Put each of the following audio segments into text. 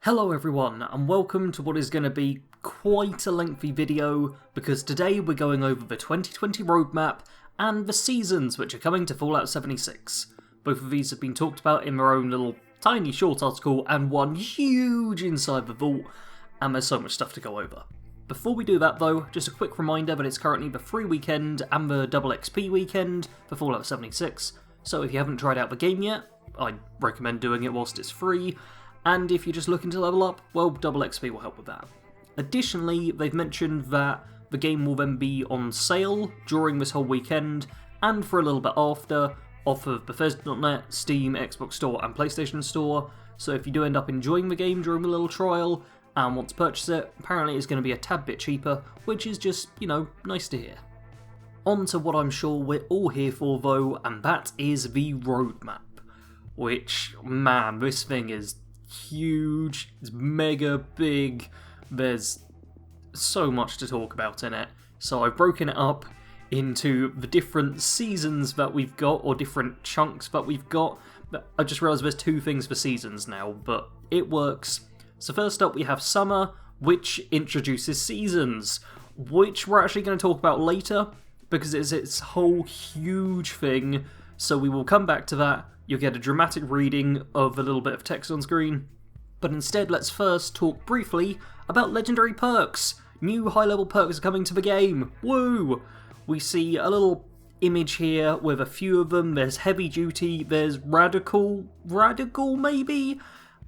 Hello everyone, and welcome to what is going to be quite a lengthy video, because today we're going over the 2020 roadmap and the seasons which are coming to Fallout 76. Both of these have been talked about in their own little tiny short article and one huge inside the vault, and there's so much stuff to go over. Before we do that though, just a quick reminder that it's currently the free weekend and the double XP weekend for Fallout 76, so if you haven't tried out the game yet, I'd recommend doing it whilst it's free. And if you're just looking to level up, well, double XP will help with that. Additionally, they've mentioned that the game will then be on sale during this whole weekend, and for a little bit after, off of Bethesda.net, Steam, Xbox Store and PlayStation Store, so if you do end up enjoying the game during the little trial and want to purchase it, apparently it's going to be a tad bit cheaper, which is just, nice to hear. On to what I'm sure we're all here for though, and that is the roadmap. Which, man, this thing is huge, it's mega big, there's so much to talk about in it. So I've broken it up into the different seasons that we've got, or different chunks that we've got. I just realised there's two things for seasons now, but it works. So first up we have summer, which introduces seasons, which we're actually going to talk about later, because it's its whole huge thing, so we will come back to that. You'll get a dramatic reading of a little bit of text on screen. But instead, let's first talk briefly about legendary perks. New high-level perks are coming to the game. Woo! We see a little image here with a few of them. There's heavy duty, there's radical maybe?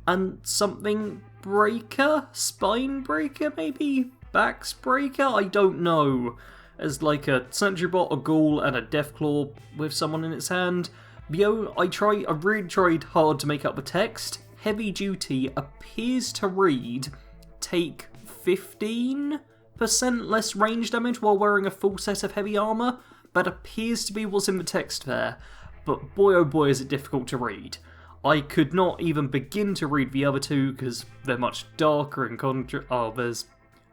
And something breaker? Spine breaker maybe? Backs breaker? I don't know. There's like a sentry bot, a ghoul, and a deathclaw with someone in its hand. I really tried hard to make up the text. Heavy duty appears to read, take 15% less range damage while wearing a full set of heavy armour. That appears to be what's in the text there, but boy oh boy is it difficult to read. I could not even begin to read the other two because they're much darker and there's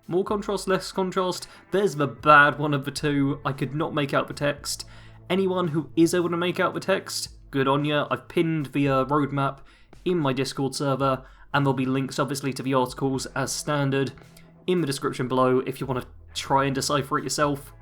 more contrast, less contrast. There's the bad one of the two. I could not make out the text. Anyone who is able to make out the text, good on ya. I've pinned the roadmap in my Discord server, and there'll be links obviously to the articles as standard in the description below if you want to try and decipher it yourself.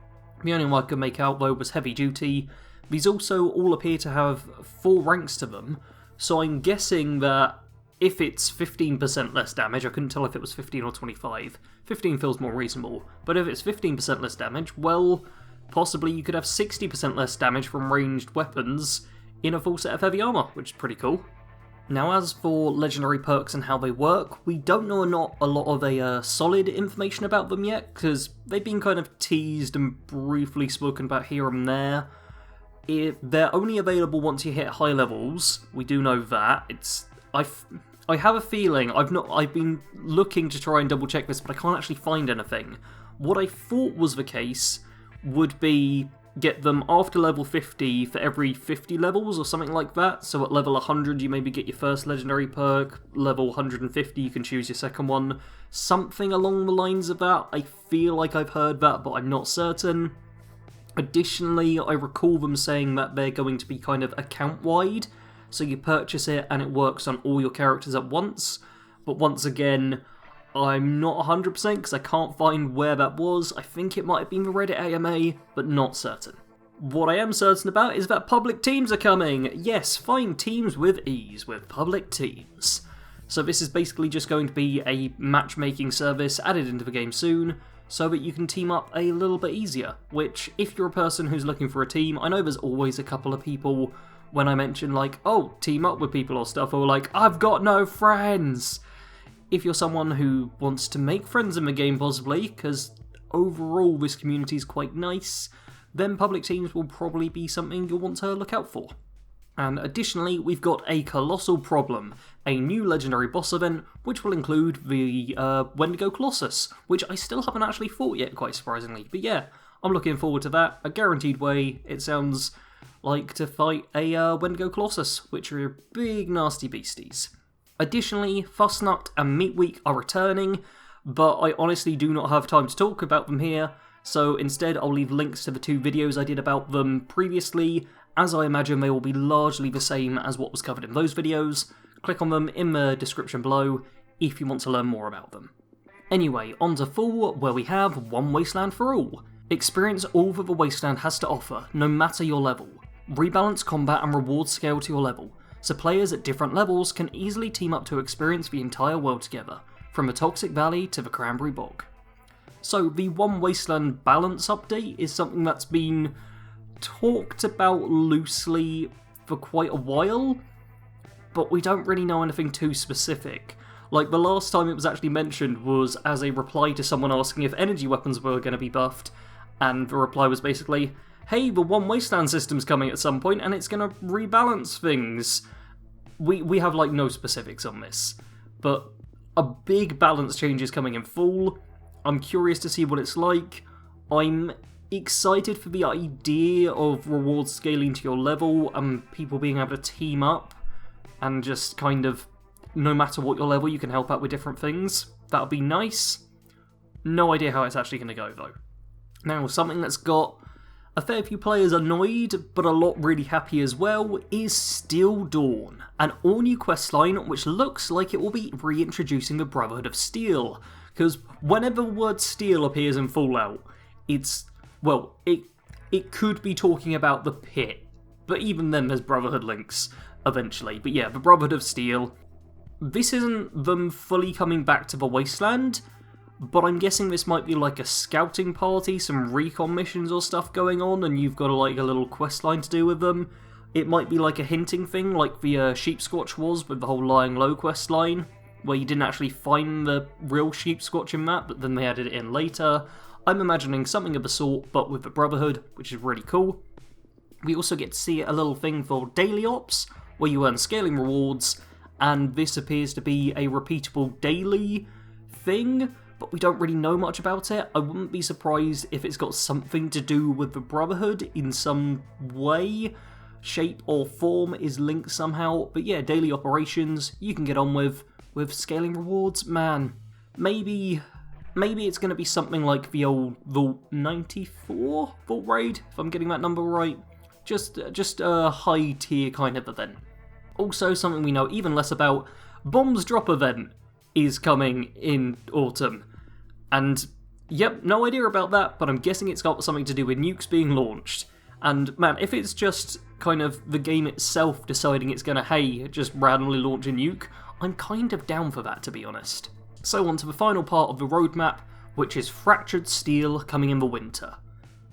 The only one I could make out though was heavy duty. These also all appear to have 4 ranks to them, so I'm guessing that if it's 15% less damage, I couldn't tell if it was 15 or 25. 15 feels more reasonable, but if it's 15% less damage, well, possibly you could have 60% less damage from ranged weapons in a full set of heavy armour, which is pretty cool. Now as for legendary perks and how they work, we don't know a lot of solid information about them yet, because they've been kind of teased and briefly spoken about here and there. They're only available once you hit high levels, we do know that. I have a feeling, I've been looking to try and double check this, but I can't actually find anything. What I thought was the case would be get them after level 50 for every 50 levels or something like that. So at level 100 you maybe get your first legendary perk, level 150 you can choose your second one. Something along the lines of that. I feel like I've heard that, but I'm not certain. Additionally, I recall them saying that they're going to be kind of account-wide, so you purchase it and it works on all your characters at once. But once again, I'm not 100% because I can't find where that was. I think it might have been the Reddit AMA, but not certain. What I am certain about is that public teams are coming. Yes, find teams with ease with public teams. So this is basically just going to be a matchmaking service added into the game soon, so that you can team up a little bit easier. Which, if you're a person who's looking for a team, I know there's always a couple of people when I mention like, oh, team up with people or stuff, or like, I've got no friends. If you're someone who wants to make friends in the game possibly, because overall this community is quite nice, then public teams will probably be something you'll want to look out for. And additionally, we've got a colossal problem, a new legendary boss event, which will include the Wendigo Colossus, which I still haven't actually fought yet, quite surprisingly. But yeah, I'm looking forward to that. A guaranteed way, it sounds like, to fight a Wendigo Colossus, which are big nasty beasties. Additionally, Fussnut and Meat Week are returning, but I honestly do not have time to talk about them here, so instead I'll leave links to the 2 videos I did about them previously, as I imagine they will be largely the same as what was covered in those videos. Click on them in the description below if you want to learn more about them. Anyway, on to Fall, where we have One Wasteland for All. Experience all that the Wasteland has to offer, no matter your level. Rebalance combat and reward scale to your level, so players at different levels can easily team up to experience the entire world together, from the Toxic Valley to the Cranberry Bog. So the One Wasteland balance update is something that's been talked about loosely for quite a while, but we don't really know anything too specific. Like, the last time it was actually mentioned was as a reply to someone asking if energy weapons were going to be buffed, and the reply was basically, hey, the One Wasteland system's coming at some point and it's going to rebalance things. We have, like, no specifics on this, but a big balance change is coming in Fall. I'm curious to see what it's like. I'm excited for the idea of reward scaling to your level and people being able to team up and just kind of, no matter what your level, you can help out with different things. That would be nice. No idea how it's actually going to go, though. Now, something that's got a fair few players annoyed, but a lot really happy as well, is Steel Dawn, an all-new questline which looks like it will be reintroducing the Brotherhood of Steel. Because whenever the word Steel appears in Fallout, it's, well, it could be talking about the pit, but even then there's Brotherhood links eventually. But yeah, the Brotherhood of Steel. This isn't them fully coming back to the Wasteland, but I'm guessing this might be like a scouting party, some recon missions or stuff going on, and you've got like a little quest line to do with them. It might be like a hinting thing, like the Sheep Squatch was with the whole Lying Low quest line, where you didn't actually find the real Sheep Squatch in that, but then they added it in later. I'm imagining something of the sort, but with the Brotherhood, which is really cool. We also get to see a little thing for Daily Ops, where you earn scaling rewards, and this appears to be a repeatable daily thing, but we don't really know much about it. I wouldn't be surprised if it's got something to do with the Brotherhood in some way, shape or form is linked somehow. But yeah, daily operations you can get on with scaling rewards. Man, maybe it's going to be something like the old Vault 94 Vault Raid, if I'm getting that number right. Just a high tier kind of event. Also, something we know even less about, Bombs Drop event is coming in autumn. And, yep, no idea about that, but I'm guessing it's got something to do with nukes being launched. And, man, if it's just kind of the game itself deciding it's gonna, hey, just randomly launch a nuke, I'm kind of down for that, to be honest. So on to the final part of the roadmap, which is Fractured Steel coming in the winter.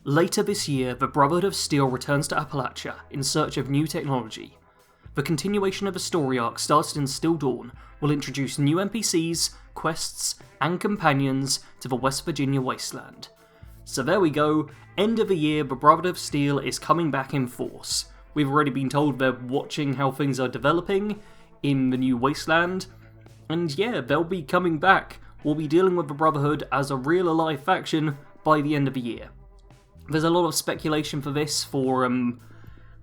Later this year, the Brotherhood of Steel returns to Appalachia in search of new technology. The continuation of a story arc started in Steel Dawn will introduce new NPCs, quests, and companions to the West Virginia Wasteland. So there we go, end of the year, the Brotherhood of Steel is coming back in force. We've already been told they're watching how things are developing in the new Wasteland, and yeah, they'll be coming back. We'll be dealing with the Brotherhood as a real alive faction by the end of the year. There's a lot of speculation for this, for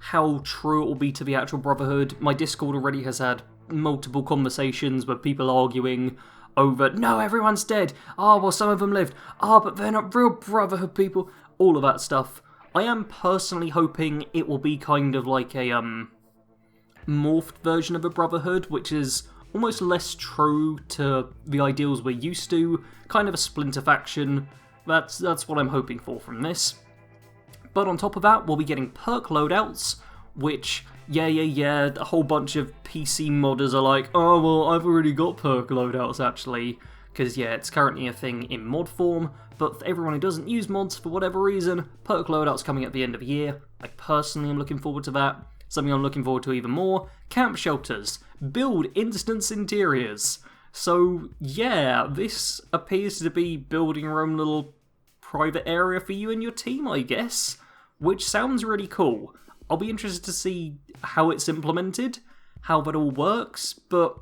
how true it will be to the actual Brotherhood. My Discord already has had multiple conversations with people arguing over, no, everyone's dead, well, some of them lived, but they're not real Brotherhood people, all of that stuff. I am personally hoping it will be kind of like a morphed version of a Brotherhood, which is almost less true to the ideals we're used to, kind of a splinter faction. That's what I'm hoping for from this. But on top of that, we'll be getting perk loadouts, which, yeah, a whole bunch of PC modders are like, oh, well, I've already got perk loadouts, actually. Because, yeah, it's currently a thing in mod form, but for everyone who doesn't use mods for whatever reason, perk loadouts coming at the end of the year. I personally am looking forward to that. Something I'm looking forward to even more, camp shelters. Build instance interiors. So, yeah, this appears to be building your own little private area for you and your team, I guess, which sounds really cool. I'll be interested to see how it's implemented, how that all works, but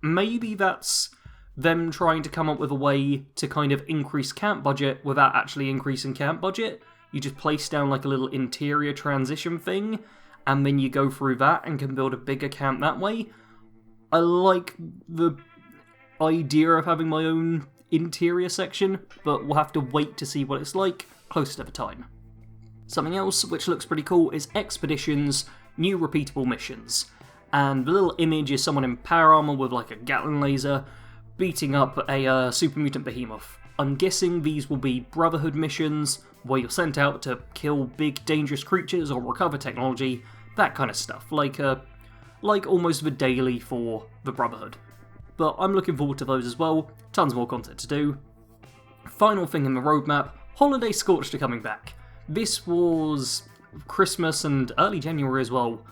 maybe that's them trying to come up with a way to kind of increase camp budget without actually increasing camp budget. You just place down like a little interior transition thing, and then you go through that and can build a bigger camp that way. I like the idea of having my own interior section, but we'll have to wait to see what it's like closer to the time. Something else which looks pretty cool is Expeditions, new repeatable missions. And the little image is someone in power armor with like a Gatling laser. beating up a super mutant behemoth. I'm guessing these will be Brotherhood missions, where you're sent out to kill big dangerous creatures or recover technology, that kind of stuff, like almost the daily for the Brotherhood. But I'm looking forward to those as well, tons more content to do. Final thing in the roadmap, Holiday Scorched are coming back. This was Christmas and early January as well.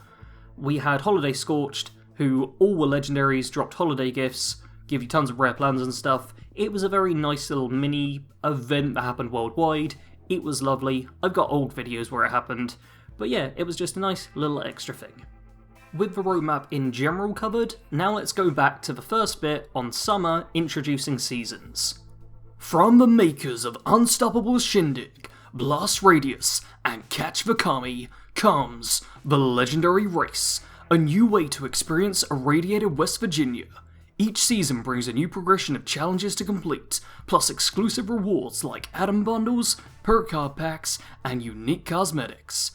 We had Holiday Scorched, who all were legendaries, dropped holiday gifts, give you tons of rare plans and stuff. It was a very nice little mini event that happened worldwide. It was lovely. I've got old videos where it happened. But yeah, it was just a nice little extra thing. With the roadmap in general covered, now let's go back to the first bit on summer, introducing seasons. From the makers of Unstoppable Shindig, Blast Radius, and Catch the Kami, comes the Legendary Race, a new way to experience irradiated West Virginia. Each season brings a new progression of challenges to complete, plus exclusive rewards like atom bundles, perk card packs, and unique cosmetics.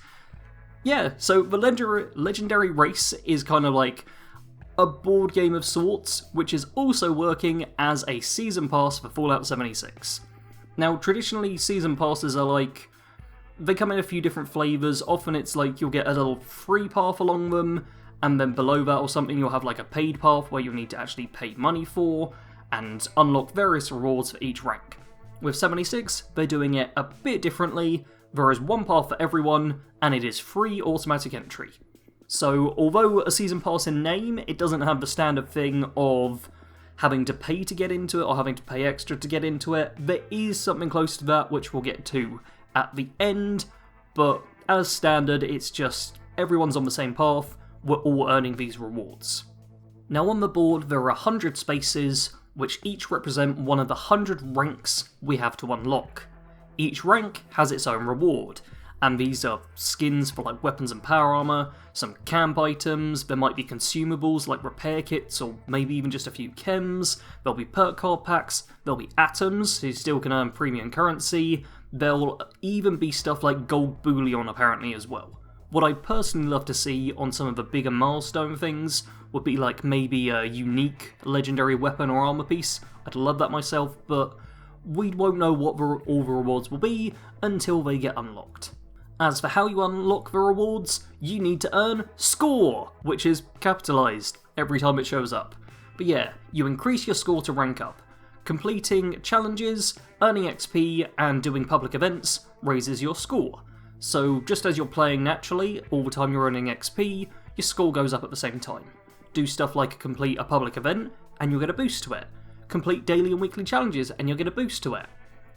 Yeah, so the Legendary Race is kind of like a board game of sorts, which is also working as a season pass for Fallout 76. Now, traditionally, season passes are like, they come in a few different flavours. Often it's like you'll get a little free path along them, and then below that or something you'll have like a paid path where you'll need to actually pay money for, and unlock various rewards for each rank. With 76, they're doing it a bit differently. There is one path for everyone, and it is free automatic entry. So, although a season pass in name, it doesn't have the standard thing of having to pay to get into it or having to pay extra to get into it. There is something close to that, which we'll get to at the end, but as standard, it's just everyone's on the same path, we're all earning these rewards. Now on the board, there are 100 spaces, which each represent one of the 100 ranks we have to unlock. Each rank has its own reward, and these are skins for like weapons and power armor, some camp items, there might be consumables like repair kits or maybe even just a few chems, there'll be perk card packs, there'll be atoms, who still can earn premium currency, there'll even be stuff like gold bullion apparently as well. What I'd personally love to see on some of the bigger milestone things would be like maybe a unique legendary weapon or armor piece. I'd love that myself, but we won't know what all the rewards will be until they get unlocked. As for how you unlock the rewards, you need to earn score, which is capitalised every time it shows up. But yeah, you increase your score to rank up. Completing challenges, earning XP, and doing public events raises your score. So just as you're playing naturally, all the time you're earning XP, your score goes up at the same time. Do stuff like complete a public event, and you'll get a boost to it. Complete daily and weekly challenges, and you'll get a boost to it.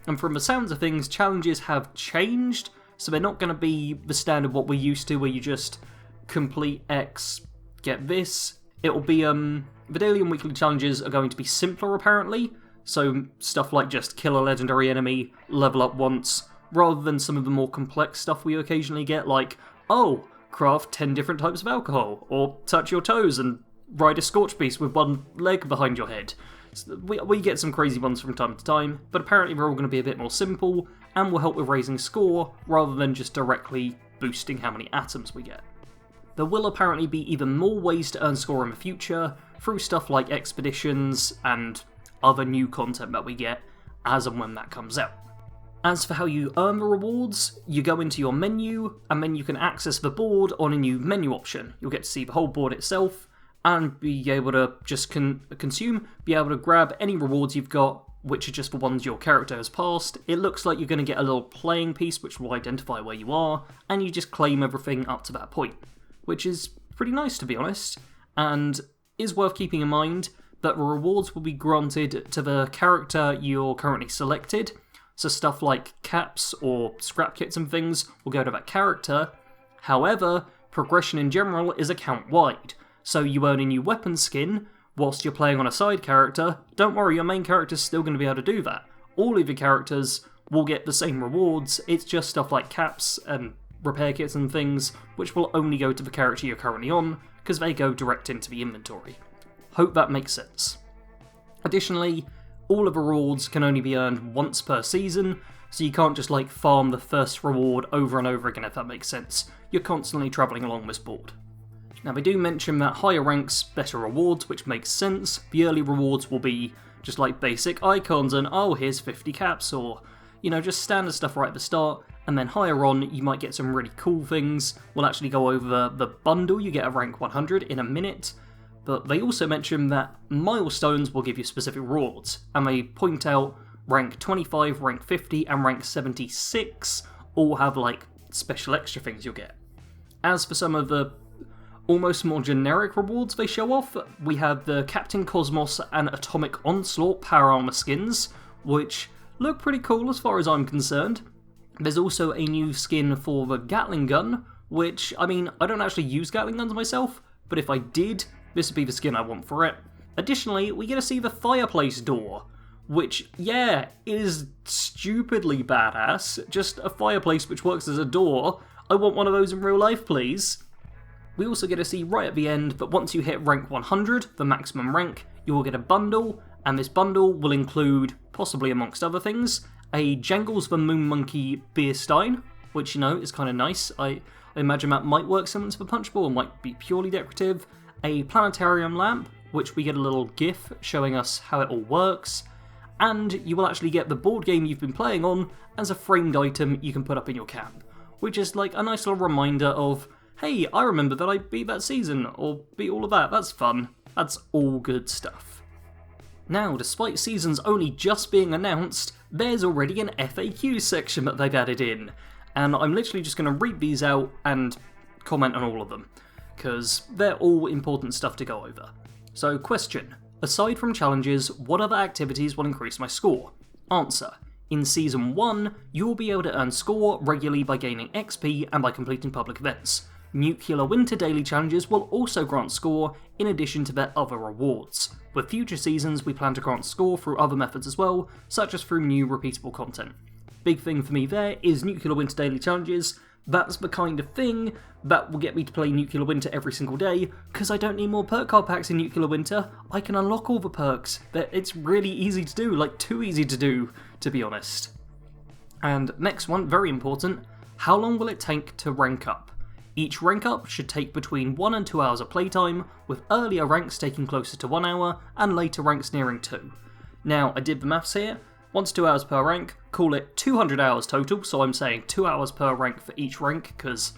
And from the sounds of things, challenges have changed, so they're not going to be the standard what we're used to, where you just complete X, get this. It'll be, the daily and weekly challenges are going to be simpler apparently, so stuff like just kill a legendary enemy, level up once, rather than some of the more complex stuff we occasionally get, like, oh, craft 10 different types of alcohol, or touch your toes and ride a scorch beast with one leg behind your head. So we get some crazy ones from time to time, but apparently they're all going to be a bit more simple, and will help with raising score, rather than just directly boosting how many atoms we get. There will apparently be even more ways to earn score in the future, through stuff like expeditions and other new content that we get, as and when that comes out. As for how you earn the rewards, you go into your menu, and then you can access the board on a new menu option. You'll get to see the whole board itself, and be able to just consume, be able to grab any rewards you've got, which are just the ones your character has passed. It looks like you're going to get a little playing piece which will identify where you are, and you just claim everything up to that point, which is pretty nice to be honest, and is worth keeping in mind that the rewards will be granted to the character you're currently selected, so stuff like caps or scrap kits and things will go to that character. However, progression in general is account-wide, so you earn a new weapon skin whilst you're playing on a side character. Don't worry, your main character's still going to be able to do that. All of your characters will get the same rewards, it's just stuff like caps and repair kits and things, which will only go to the character you're currently on, because they go direct into the inventory. Hope that makes sense. Additionally, all of the rewards can only be earned once per season, so you can't just like farm the first reward over and over again if that makes sense. You're constantly travelling along this board. Now they do mention that higher ranks, better rewards, which makes sense. The early rewards will be just like basic icons and, oh, here's 50 caps, or, you know, just standard stuff right at the start, and then higher on you might get some really cool things. We'll actually go over the bundle you get at rank 100 in a minute, but they also mention that milestones will give you specific rewards, and they point out rank 25, rank 50, and rank 76 all have, like, special extra things you'll get. As for some of the almost more generic rewards they show off, we have the Captain Cosmos and Atomic Onslaught power armor skins, which look pretty cool as far as I'm concerned. There's also a new skin for the Gatling gun, which, I mean, I don't actually use Gatling guns myself, but if I did, this would be the skin I want for it. Additionally, we get to see the fireplace door, which, yeah, is stupidly badass. Just a fireplace which works as a door. I want one of those in real life, please. We also get to see right at the end that once you hit rank 100, the maximum rank, you will get a bundle, and this bundle will include, possibly amongst other things, a Jangles the Moon Monkey beer stein, which, you know, is kind of nice. I imagine that might work similar to the punch ball and might be purely decorative. A planetarium lamp, which we get a little GIF showing us how it all works, and you will actually get the board game you've been playing on as a framed item you can put up in your camp, which is like a nice little reminder of, hey, I remember that I beat that season, or beat all of that, that's fun. That's all good stuff. Now, despite seasons only just being announced, there's already an FAQ section that they've added in, and I'm literally just going to read these out and comment on all of them, because they're all important stuff to go over. So, question: aside from challenges, what other activities will increase my score? Answer: in Season 1, you will be able to earn score regularly by gaining XP and by completing public events. Nuclear Winter daily challenges will also grant score in addition to their other rewards. With future seasons, we plan to grant score through other methods as well, such as through new repeatable content. Big thing for me there is Nuclear Winter daily challenges. That's the kind of thing that will get me to play Nuclear Winter every single day, because I don't need more perk card packs in Nuclear Winter. I can unlock all the perks. It's really easy to do, like too easy to do, to be honest. And next one, very important, how long will it take to rank up? Each rank up should take between 1 and 2 hours of playtime, with earlier ranks taking closer to 1 hour and later ranks nearing 2. Now, I did the maths here, 1 to 2 hours per rank, call it 200 hours total, so I'm saying 2 hours per rank for each rank, because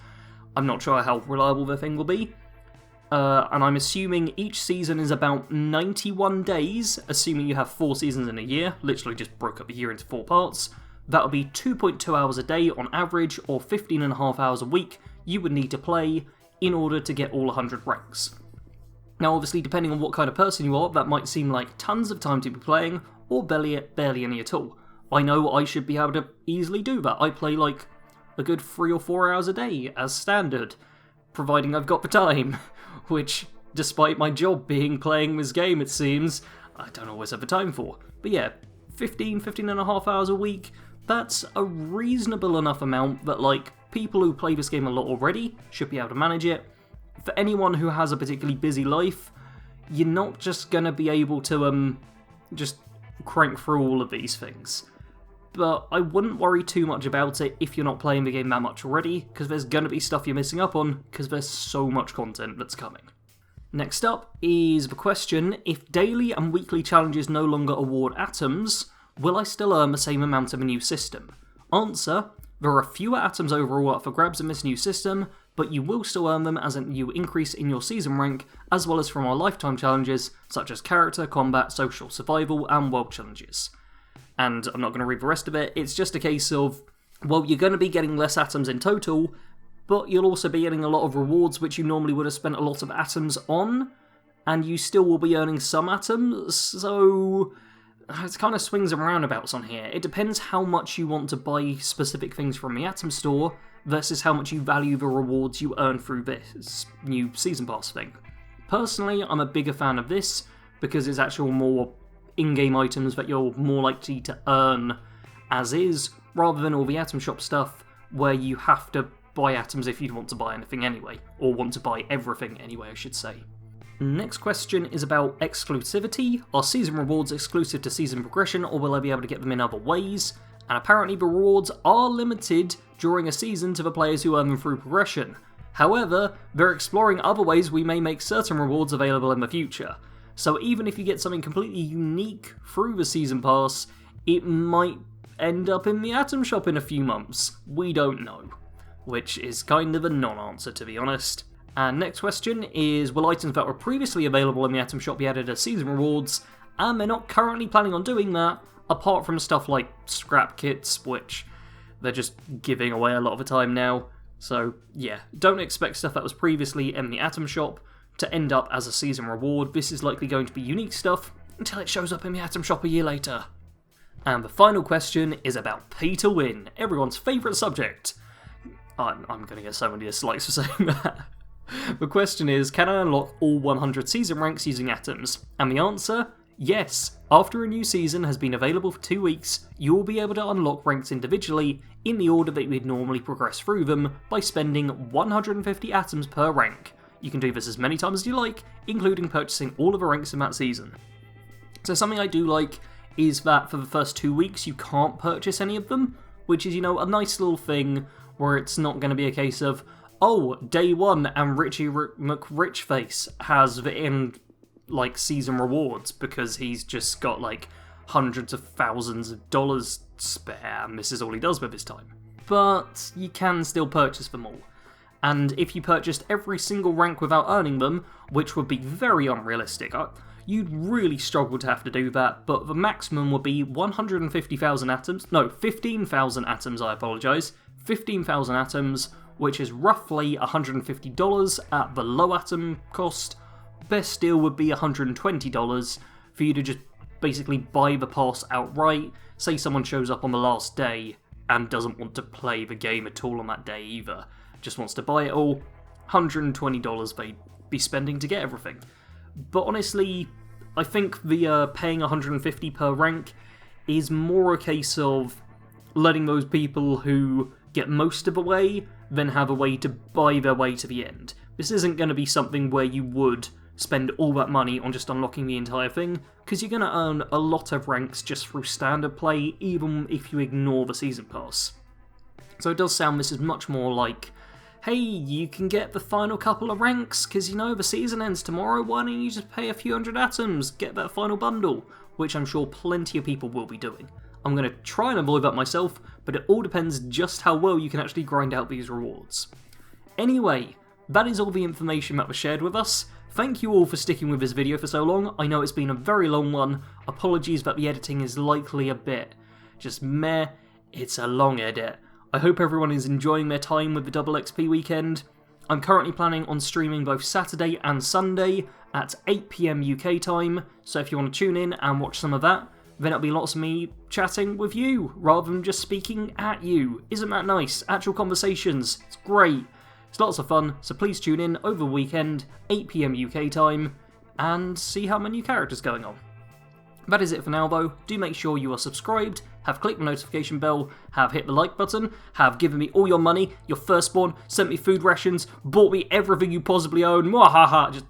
I'm not sure how reliable the thing will be. And I'm assuming each season is about 91 days, assuming you have 4 seasons in a year, literally just broke up the year into 4 parts. That'll be 2.2 hours a day on average, or 15.5 hours a week you would need to play in order to get all 100 ranks. Now obviously, depending on what kind of person you are, that might seem like tons of time to be playing, or barely any at all. I know I should be able to easily do that. I play like a good 3 or 4 hours a day as standard, providing I've got the time, which, despite my job being playing this game, it seems, I don't always have the time for. But yeah, 15.5 hours a week, that's a reasonable enough amount that, like, people who play this game a lot already should be able to manage it. For anyone who has a particularly busy life, you're not just gonna be able to, just crank through all of these things. But I wouldn't worry too much about it if you're not playing the game that much already, because there's gonna be stuff you're missing up on, because there's so much content that's coming. Next up is the question, if daily and weekly challenges no longer award atoms, will I still earn the same amount of a new system? Answer: there are fewer atoms overall up for grabs in this new system, but you will still earn them as you increase in your season rank, as well as from our lifetime challenges, such as character, combat, social, survival, and world challenges. And I'm not going to read the rest of it, it's just a case of, well, you're going to be getting less atoms in total, but you'll also be getting a lot of rewards which you normally would have spent a lot of atoms on, and you still will be earning some atoms, so it kind of swings and roundabouts on here. It depends how much you want to buy specific things from the atom store versus how much you value the rewards you earn through this new season pass thing. Personally, I'm a bigger fan of this because it's actual more in-game items that you're more likely to earn as is, rather than all the atom shop stuff where you have to buy atoms if you want to buy anything anyway, or want to buy everything anyway, I should say. Next question is about exclusivity. Are season rewards exclusive to season progression, or will I be able to get them in other ways? And apparently the rewards are limited during a season to the players who earn them through progression. However, they're exploring other ways we may make certain rewards available in the future. So even if you get something completely unique through the Season Pass, it might end up in the Atom Shop in a few months. We don't know. Which is kind of a non-answer, to be honest. And next question is, will items that were previously available in the Atom Shop be added as season rewards? And they're not currently planning on doing that, apart from stuff like scrap kits, which they're just giving away a lot of the time now. So yeah, don't expect stuff that was previously in the Atom Shop to end up as a season reward. This is likely going to be unique stuff until it shows up in the Atom Shop a year later. And the final question is about pay to win, everyone's favourite subject. I'm going to get so many dislikes for saying that. The question is, can I unlock all 100 season ranks using atoms? And the answer? Yes. After a new season has been available for 2 weeks, you will be able to unlock ranks individually in the order that you would normally progress through them by spending 150 atoms per rank. You can do this as many times as you like, including purchasing all of the ranks in that season. So something I do like is that for the first 2 weeks you can't purchase any of them, which is, a nice little thing where it's not going to be a case of, oh, day one and Richie McRichface has the season rewards because he's just got hundreds of thousands of dollars spare and this is all he does with his time. But you can still purchase them all. And if you purchased every single rank without earning them, which would be very unrealistic, you'd really struggle to have to do that, but the maximum would be 150,000 atoms, no, 15,000 atoms, I apologise, 15,000 atoms, which is roughly $150 at the low atom cost. Best deal would be $120 for you to just basically buy the pass outright. Say someone shows up on the last day and doesn't want to play the game at all on that day either, just wants to buy it all, $120 they'd be spending to get everything. But honestly, I think the paying $150 per rank is more a case of letting those people who get most of the way then have a way to buy their way to the end. This isn't going to be something where you would spend all that money on just unlocking the entire thing, because you're going to earn a lot of ranks just through standard play, even if you ignore the season pass. So it does sound this is much more like, hey, you can get the final couple of ranks, because the season ends tomorrow, why don't you just pay a few hundred atoms, get that final bundle, which I'm sure plenty of people will be doing. I'm going to try and avoid that myself, but it all depends just how well you can actually grind out these rewards. Anyway, that is all the information that was shared with us. Thank you all for sticking with this video for so long. I know it's been a very long one. Apologies that the editing is likely a bit just meh. It's a long edit. I hope everyone is enjoying their time with the Double XP weekend. I'm currently planning on streaming both Saturday and Sunday at 8 PM UK time, so if you want to tune in and watch some of that, then it'll be lots of me chatting with you, rather than just speaking at you. Isn't that nice? Actual conversations. It's great. It's lots of fun, so please tune in over the weekend, 8 PM UK time, and see how many new characters going on. That is it for now though. Do make sure you are subscribed, have clicked the notification bell, have hit the like button, have given me all your money, your firstborn, sent me food rations, bought me everything you possibly own, mwahaha, just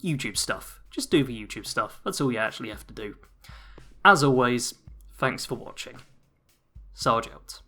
YouTube stuff. Just do the YouTube stuff. That's all you actually have to do. As always, thanks for watching. Sarge out.